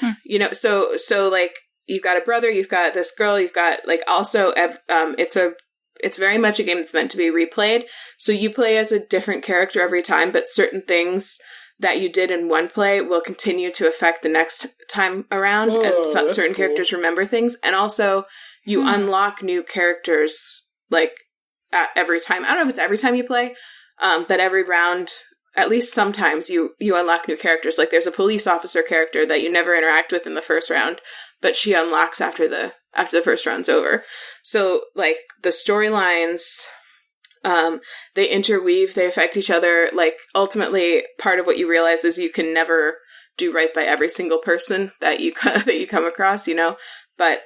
[SPEAKER 2] So like you've got a brother, you've got this girl, you've got like also it's very much a game that's meant to be replayed. So you play as a different character every time, but certain things that you did in one play will continue to affect the next time around. And certain characters remember things. And also you unlock new characters like every time. I don't know if it's every time you play, but every round, at least sometimes you unlock new characters. Like there's a police officer character that you never interact with in the first round, but she unlocks after the first round's over. So like the storylines, they interweave, they affect each other. Like ultimately part of what you realize is you can never do right by every single person that you come across, but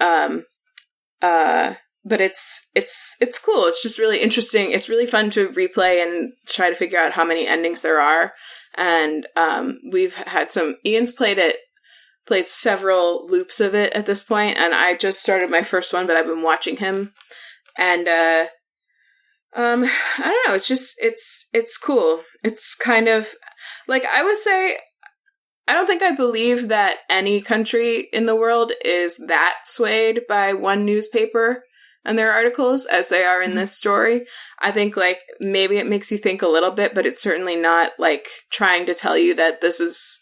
[SPEAKER 2] it's cool. It's just really interesting. It's really fun to replay and try to figure out how many endings there are. And we've had Ian's played several loops of it at this point, and I just started my first one, but I've been watching him. And I don't know, it's cool. It's kind of like, I would say, I don't think I believe that any country in the world is that swayed by one newspaper and their articles as they are in this story. I think like maybe it makes you think a little bit, but it's certainly not like trying to tell you that this is,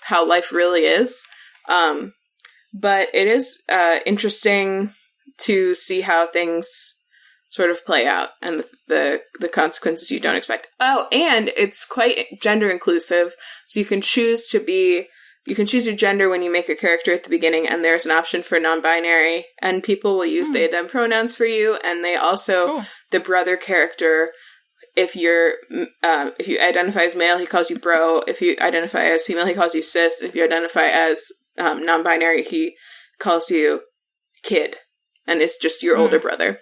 [SPEAKER 2] how life really is. But it is interesting to see how things sort of play out and the consequences you don't expect. Oh, and it's quite gender inclusive. So you can choose your gender when you make a character at the beginning, and there's an option for non-binary, and people will use they, them pronouns for you. And they also, the brother character, if you identify as male, he calls you bro. If you identify as female, he calls you sis. If you identify as non-binary, he calls you kid, and it's just your older brother.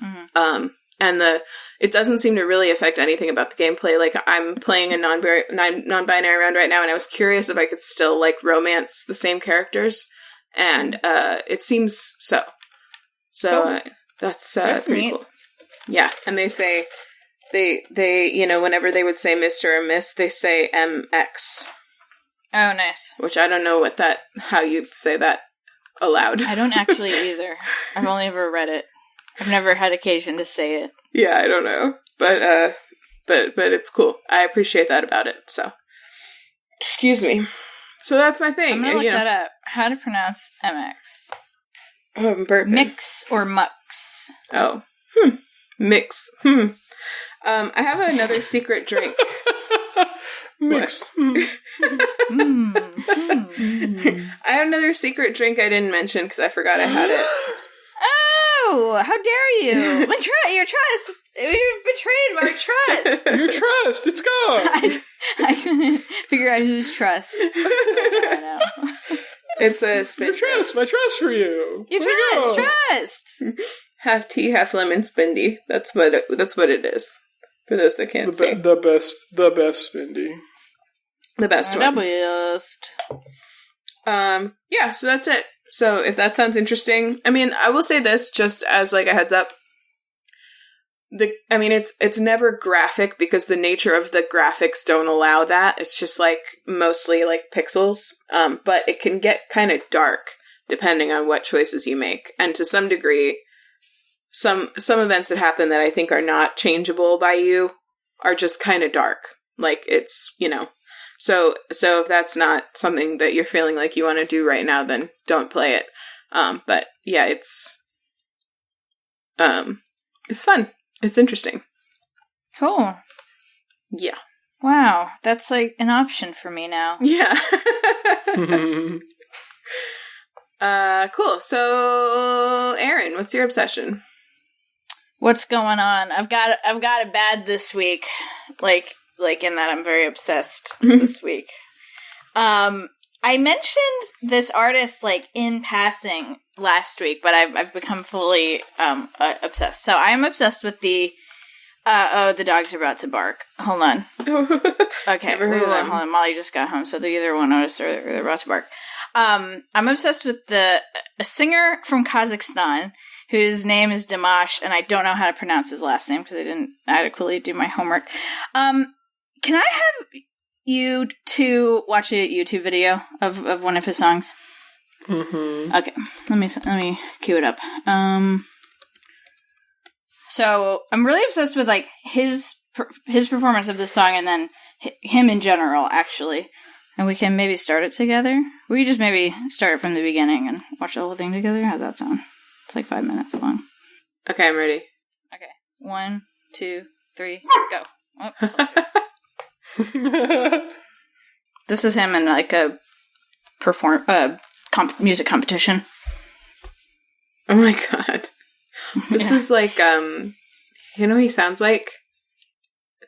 [SPEAKER 2] Mm-hmm. And it doesn't seem to really affect anything about the gameplay. Like I'm playing a non-binary round right now, and I was curious if I could still like romance the same characters, and it seems so. So That's
[SPEAKER 1] That's
[SPEAKER 2] pretty
[SPEAKER 1] neat.
[SPEAKER 2] cool. Yeah, and they say they whenever they would say Mr. or Miss, they say MX,
[SPEAKER 1] Oh, nice.
[SPEAKER 2] which I don't know how you say that aloud.
[SPEAKER 1] I don't actually either. I've only ever read it. I've never had occasion to say it.
[SPEAKER 2] Yeah, I don't know, but it's cool. I appreciate that about it. So, excuse me. So that's my thing.
[SPEAKER 1] I'm gonna look that up. How to pronounce MX?
[SPEAKER 2] Oh, I'm burping.
[SPEAKER 1] Mix or mux?
[SPEAKER 2] Oh, mix. I have another secret drink.
[SPEAKER 3] Mix.
[SPEAKER 2] I have another secret drink I didn't mention because I forgot I had it.
[SPEAKER 1] Oh, how dare you! Your trust! You've betrayed our trust!
[SPEAKER 3] Your trust, it's gone.
[SPEAKER 1] I couldn't figure out whose trust. I know.
[SPEAKER 2] It's a spin.
[SPEAKER 3] Your trust, my trust for you.
[SPEAKER 1] Your trust!
[SPEAKER 2] Half tea, half lemon spindy. That's what it is. For those that can't see.
[SPEAKER 3] The best spindy.
[SPEAKER 2] The best one.
[SPEAKER 1] Best.
[SPEAKER 2] Yeah, so that's it. So if that sounds interesting, I mean, I will say this just as like a heads up. It's never graphic because the nature of the graphics don't allow that. It's just like mostly like pixels. But it can get kind of dark depending on what choices you make. And to some degree, some events that happen that I think are not changeable by you are just kind of dark. Like it's, so if that's not something that you're feeling like you want to do right now, then don't play it. But yeah, it's fun. It's interesting.
[SPEAKER 1] Cool.
[SPEAKER 2] Yeah.
[SPEAKER 1] Wow, that's like an option for me now.
[SPEAKER 2] Yeah. Cool. So, Erin, what's your obsession?
[SPEAKER 1] What's going on? I've got it bad this week. Like in that I'm very obsessed this week. I mentioned this artist like in passing last week, but I've become fully obsessed. So I'm obsessed with the the dogs are about to bark. Hold on. Okay, hold on. Molly just got home, so they either won't notice or they're about to bark. I'm obsessed with a singer from Kazakhstan whose name is Dimash, and I don't know how to pronounce his last name because I didn't adequately do my homework. Can I have you two watch a YouTube video of one of his songs?
[SPEAKER 3] Mm-hmm.
[SPEAKER 1] Okay, let me cue it up. So I'm really obsessed with like his performance of this song, and then him in general, actually. And we can maybe start it together. We just maybe start it from the beginning and watch the whole thing together. How's that sound? It's like 5 minutes long.
[SPEAKER 2] Okay, I'm ready.
[SPEAKER 1] Okay, 1, 2, 3, go. Oh. This is him in like a music competition.
[SPEAKER 2] Oh my god. This is like, he sounds like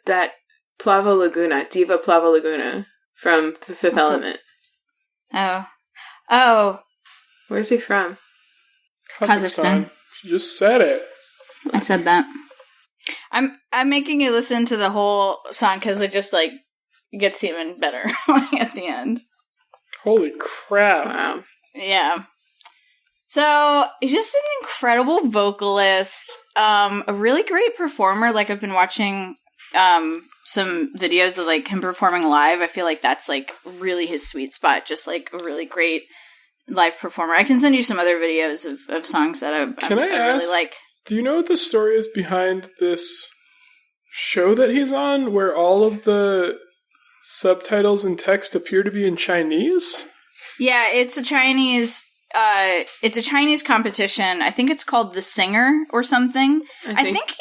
[SPEAKER 2] that Diva Plavalaguna from The Fifth Element.
[SPEAKER 1] Oh.
[SPEAKER 2] Where's he from?
[SPEAKER 1] Kazakhstan.
[SPEAKER 3] You just said it.
[SPEAKER 1] I said that. I'm making you listen to the whole song because it just like gets even better at the end.
[SPEAKER 3] Holy crap!
[SPEAKER 2] Wow.
[SPEAKER 1] Yeah. So he's just an incredible vocalist, a really great performer. Like I've been watching some videos of like him performing live. I feel like that's like really his sweet spot. Just like a really great live performer. I can send you some other videos of songs that I really like.
[SPEAKER 3] Do you know what the story is behind this show that he's on, where all of the subtitles and text appear to be in Chinese?
[SPEAKER 1] Yeah, it's a Chinese competition. I think it's called The Singer or something. I think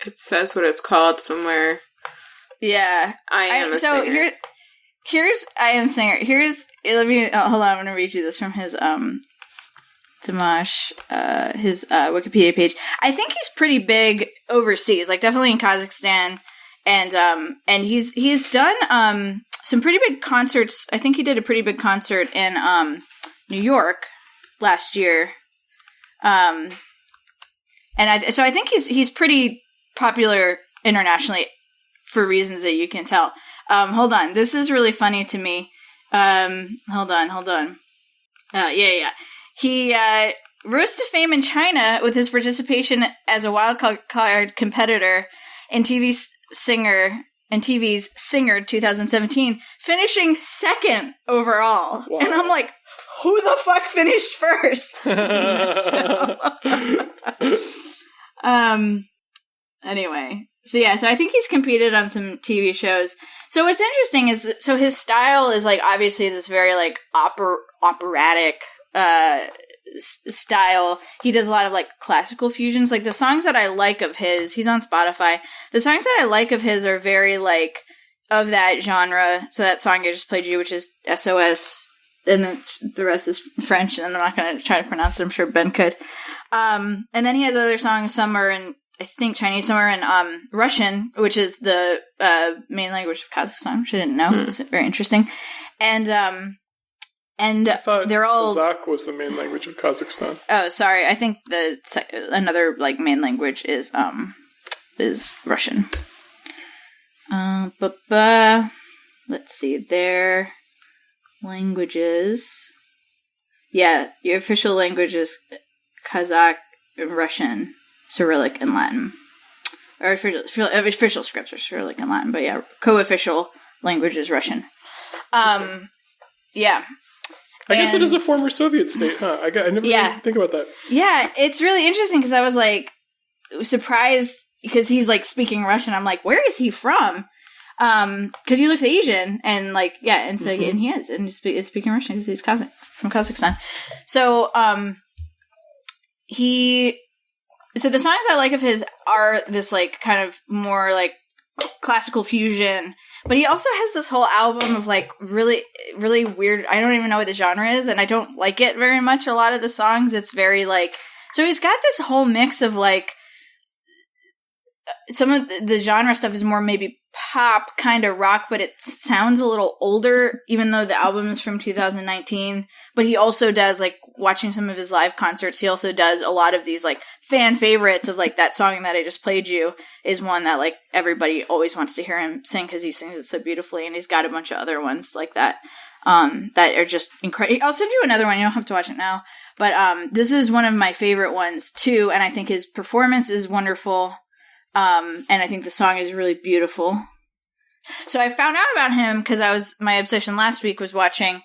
[SPEAKER 2] it says what it's called somewhere.
[SPEAKER 1] Yeah,
[SPEAKER 2] I am a singer.
[SPEAKER 1] Here's I am singer. Let me hold on. I'm going to read you this from his Dimash his Wikipedia page. I think he's pretty big overseas, like definitely in Kazakhstan, and he's done some pretty big concerts. I think he did a pretty big concert in New York last year. So I think he's pretty popular internationally for reasons that you can tell. Hold on. This is really funny to me. Hold on. Yeah. He, rose to fame in China with his participation as a wild card competitor in TV's Singer 2017, finishing second overall. Wow. And I'm like, who the fuck finished first? Anyway. So I think he's competed on some TV shows. So what's interesting is, so his style is like obviously this very like operatic style. He does a lot of like classical fusions. Like the songs that I like of his, he's on Spotify. The songs that I like of his are very like of that genre. So that song I just played you, which is SOS, and then the rest is French, and I'm not going to try to pronounce it. I'm sure Ben could. And then he has other songs. Some are in, I think, Chinese, some are in Russian, which is the main language of Kazakhstan, which I didn't know. It's very interesting. And
[SPEAKER 3] I thought
[SPEAKER 1] they're all
[SPEAKER 3] Kazakh was the main language of Kazakhstan.
[SPEAKER 1] Oh, sorry. I think another like main language is Russian. Let's see their languages. Yeah, your official language is Kazakh, Russian, Cyrillic, and Latin. Or official scripts are Cyrillic and Latin, but yeah, co-official language is Russian. Yeah.
[SPEAKER 3] I guess it is a former Soviet state, huh? I never really think about that.
[SPEAKER 1] Yeah, it's really interesting because I was like surprised because he's like speaking Russian. I'm like, where is he from? Because he looks Asian and like and so and he is and he's speaking Russian because he's from Kazakhstan. So So the songs I like of his are this like kind of more like classical fusion, but he also has this whole album of like really, really weird. I don't even know what the genre is, and I don't like it very much. A lot of the songs, it's very like, so he's got this whole mix of like, some of the genre stuff is more maybe pop kind of rock, but it sounds a little older, even though the album is from 2019. But he also does, like, watching some of his live concerts, he also does a lot of these, like, fan favorites of, like, that song that I just played you is one that, like, everybody always wants to hear him sing because he sings it so beautifully. And he's got a bunch of other ones like that, that are just incredible. I'll send you another one. You don't have to watch it now. But this is one of my favorite ones, too. And I think his performance is wonderful. And I think the song is really beautiful. So I found out about him because my obsession last week was watching,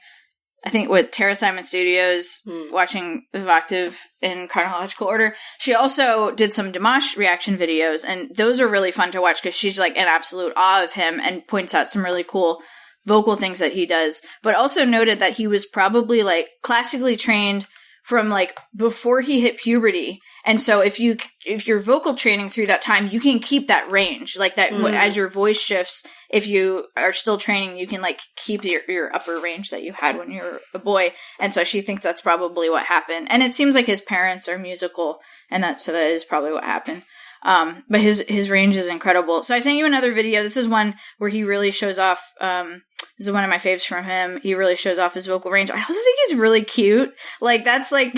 [SPEAKER 1] I think with Tara Simon Studios, watching Vivactive in chronological order. She also did some Dimash reaction videos, and those are really fun to watch because she's like in absolute awe of him and points out some really cool vocal things that he does. But also noted that he was probably like classically trained from like before he hit puberty. And so if you're vocal training through that time, you can keep that range like that as your voice shifts. If you are still training, you can like keep your upper range that you had when you were a boy. And so she thinks that's probably what happened. And it seems like his parents are musical, and that is probably what happened. But his range is incredible. So I sent you another video. This is one where he really shows off. This is one of my faves from him. He really shows off his vocal range. I also think he's really cute. Like that's like,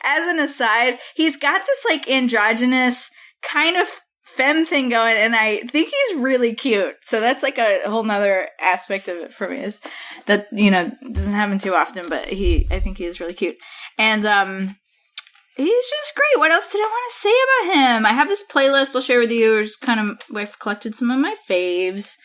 [SPEAKER 1] as an aside, he's got this like androgynous kind of femme thing going, and I think he's really cute. So that's like a whole nother aspect of it for me, is that, doesn't happen too often, but I think he is really cute. And, he's just great. What else did I want to say about him? I have this playlist I'll share with you. Just I've collected some of my faves.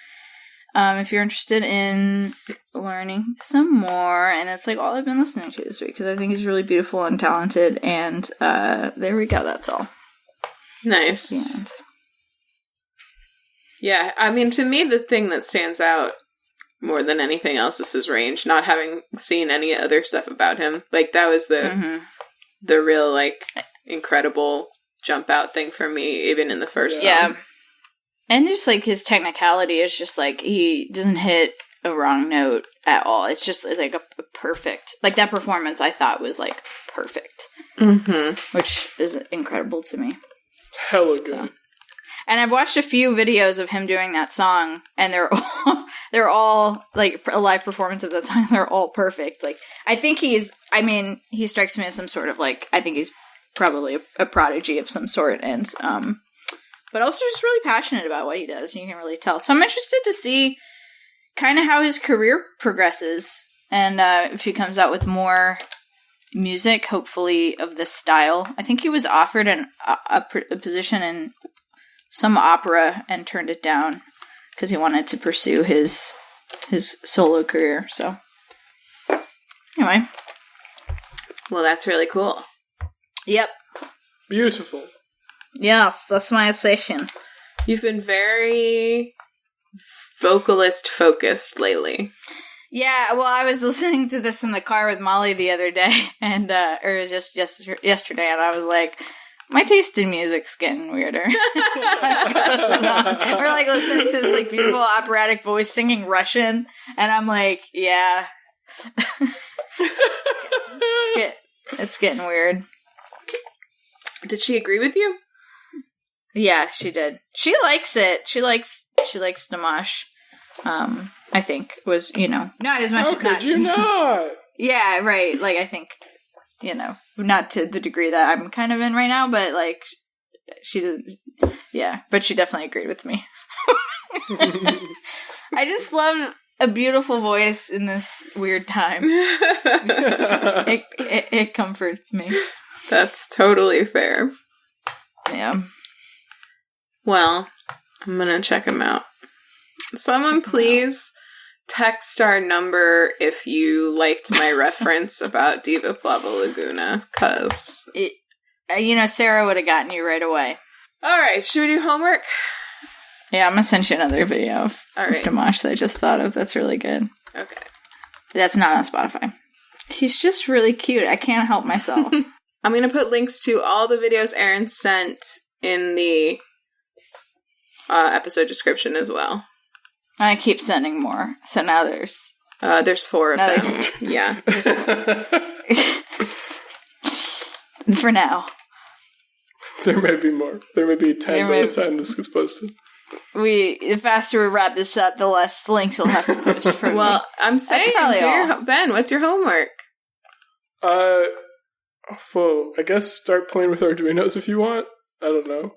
[SPEAKER 1] If you're interested in learning some more, and it's like all I've been listening to this week because I think he's really beautiful and talented. And there we go. That's all.
[SPEAKER 2] Nice. Yeah, I mean, to me, the thing that stands out more than anything else is his range. Not having seen any other stuff about him, like that was the real like incredible jump out thing for me, even in the first song.
[SPEAKER 1] Yeah. And just, like, his technicality is just, like, he doesn't hit a wrong note at all. It's just, like, a perfect... Like, that performance I thought was, like, perfect. Mm-hmm. Which is incredible to me.
[SPEAKER 3] Hella good.
[SPEAKER 1] So. And I've watched a few videos of him doing that song, and they're all, like, a live performance of that song. They're all perfect. Like, I think he strikes me as some sort of, like... I think he's probably a prodigy of some sort, and, but also just really passionate about what he does. You can really tell. So I'm interested to see kind of how his career progresses, and if he comes out with more music, hopefully of this style. I think he was offered a position in some opera and turned it down because he wanted to pursue his solo career. So anyway.
[SPEAKER 2] Well, that's really cool.
[SPEAKER 1] Yep.
[SPEAKER 3] Beautiful.
[SPEAKER 1] Yes, that's my session.
[SPEAKER 2] You've been very vocalist focused lately.
[SPEAKER 1] Yeah, well, I was listening to this in the car with Molly the other day, and or it was just yesterday, and I was like, my taste in music's getting weirder. We're like listening to this like beautiful operatic voice singing Russian, and I'm like, yeah, it's getting weird.
[SPEAKER 2] Did she agree with you?
[SPEAKER 1] Yeah, she did. She likes it. She likes Dimash. I think was, not as much.
[SPEAKER 3] How could you not?
[SPEAKER 1] Yeah, right. Like, I think, not to the degree that I'm kind of in right now, but like, she didn't. Yeah, but she definitely agreed with me. I just love a beautiful voice in this weird time. It comforts me.
[SPEAKER 2] That's totally fair.
[SPEAKER 1] Yeah.
[SPEAKER 2] Well, I'm gonna check him out. Someone please text our number if you liked my reference about Diva Plavalaguna, because
[SPEAKER 1] Sarah would have gotten you right away.
[SPEAKER 2] All right, should we do homework?
[SPEAKER 1] Yeah, I'm gonna send you another video of Dimash that I just thought of. That's really good.
[SPEAKER 2] Okay.
[SPEAKER 1] That's not on Spotify. He's just really cute. I can't help myself.
[SPEAKER 2] I'm gonna put links to all the videos Erin sent in the episode description as well.
[SPEAKER 1] I keep sending more, so now there's
[SPEAKER 2] 4 of them. Yeah.
[SPEAKER 1] For now.
[SPEAKER 3] There may be more. There may be 10 by the time this gets posted.
[SPEAKER 1] The faster we wrap this up, the less links you'll have to post for me.
[SPEAKER 2] Well, I'm saying, Ben, what's your homework?
[SPEAKER 3] Well, I guess start playing with Arduinos if you want. I don't know.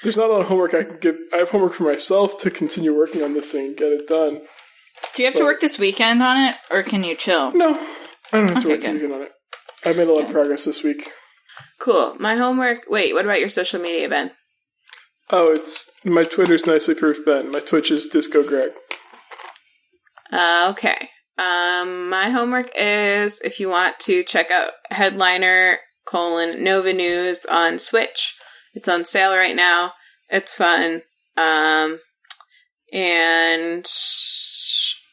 [SPEAKER 3] There's not a lot of homework I can give. I have homework for myself to continue working on this thing and get it done.
[SPEAKER 1] Do you have to work this weekend on it, or can you chill?
[SPEAKER 3] No, I don't have to work this weekend on it. I made a lot of progress this week.
[SPEAKER 2] Cool. My homework... Wait, what about your social media, Ben?
[SPEAKER 3] Oh, my Twitter's Nicely Proof Ben. My Twitch is Disco Greg.
[SPEAKER 2] Okay. My homework is, if you want to check out Headliner Novinews on Switch, it's on sale right now. It's fun. And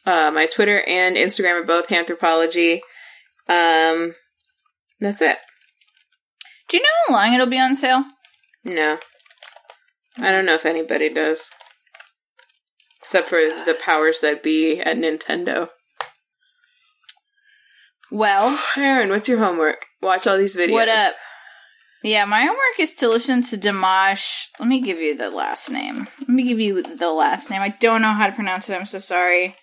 [SPEAKER 2] my Twitter and Instagram are both Anthropology. That's it.
[SPEAKER 1] Do you know how long it'll be on sale?
[SPEAKER 2] No. I don't know if anybody does. Except for the powers that be at Nintendo.
[SPEAKER 1] Well,
[SPEAKER 2] Erin, what's your homework? Watch all these videos.
[SPEAKER 1] What up? Yeah, my homework is to listen to Dimash. Let me give you the last name. I don't know how to pronounce it. I'm so sorry.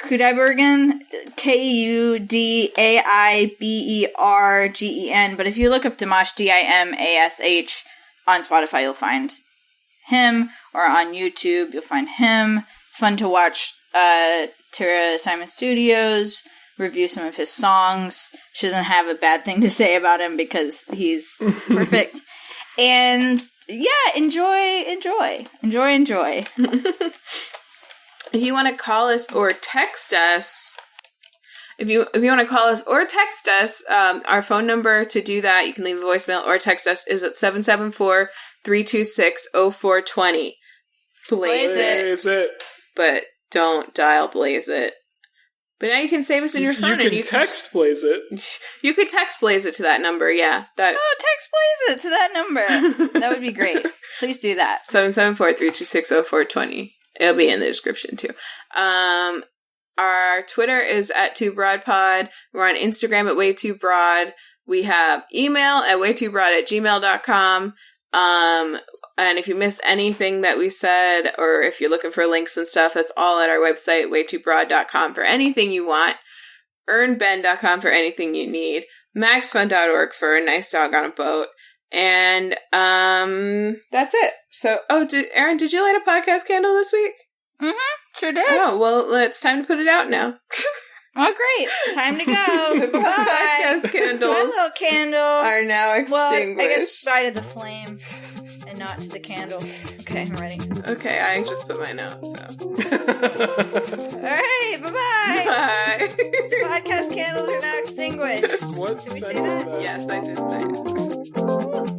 [SPEAKER 1] Kudaibergen, Kudaibergen. But if you look up Dimash, Dimash, on Spotify, you'll find him. Or on YouTube, you'll find him. It's fun to watch Tara Simon Studios review some of his songs. She doesn't have a bad thing to say about him because he's perfect. And yeah, enjoy.
[SPEAKER 2] If you want to call us or text us, if you want to call us or text us, our phone number to do that, you can leave a voicemail or text us, is at 774-326-0420. Blaze it. But don't dial Blaze it. But now you can save us in your phone.
[SPEAKER 3] You can text Blaze it.
[SPEAKER 2] You could text Blaze it to that number, yeah.
[SPEAKER 1] Text Blaze it to that number. That would be great. Please do that.
[SPEAKER 2] 774-326-0420. It'll be in the description, too. Our Twitter is at TwoBroadPod. We're on Instagram at WayTooBroad. We have email at WayTooBroad@gmail.com. And if you miss anything that we said, or if you're looking for links and stuff, that's all at our website, WayTooBroad.com for anything you want. EarnBen.com for anything you need. MaxFun.org for a nice dog on a boat. And that's it. So, Erin, did you light a podcast candle this week?
[SPEAKER 1] Mm-hmm, sure did.
[SPEAKER 2] Oh, well, it's time to put it out now.
[SPEAKER 1] Oh, great. Time to go.
[SPEAKER 2] The
[SPEAKER 1] Bye.
[SPEAKER 2] podcast candles
[SPEAKER 1] My little candle.
[SPEAKER 2] are now extinguished.
[SPEAKER 1] Well, I guess bye to the flame and not to the candle. Okay, I'm ready.
[SPEAKER 2] Okay, I just put mine out, so.
[SPEAKER 1] All right, bye-bye.
[SPEAKER 2] Bye.
[SPEAKER 1] The podcast candles are now extinguished.
[SPEAKER 3] What
[SPEAKER 1] Did we say
[SPEAKER 3] sentence
[SPEAKER 1] that?
[SPEAKER 2] Yes, I did say it.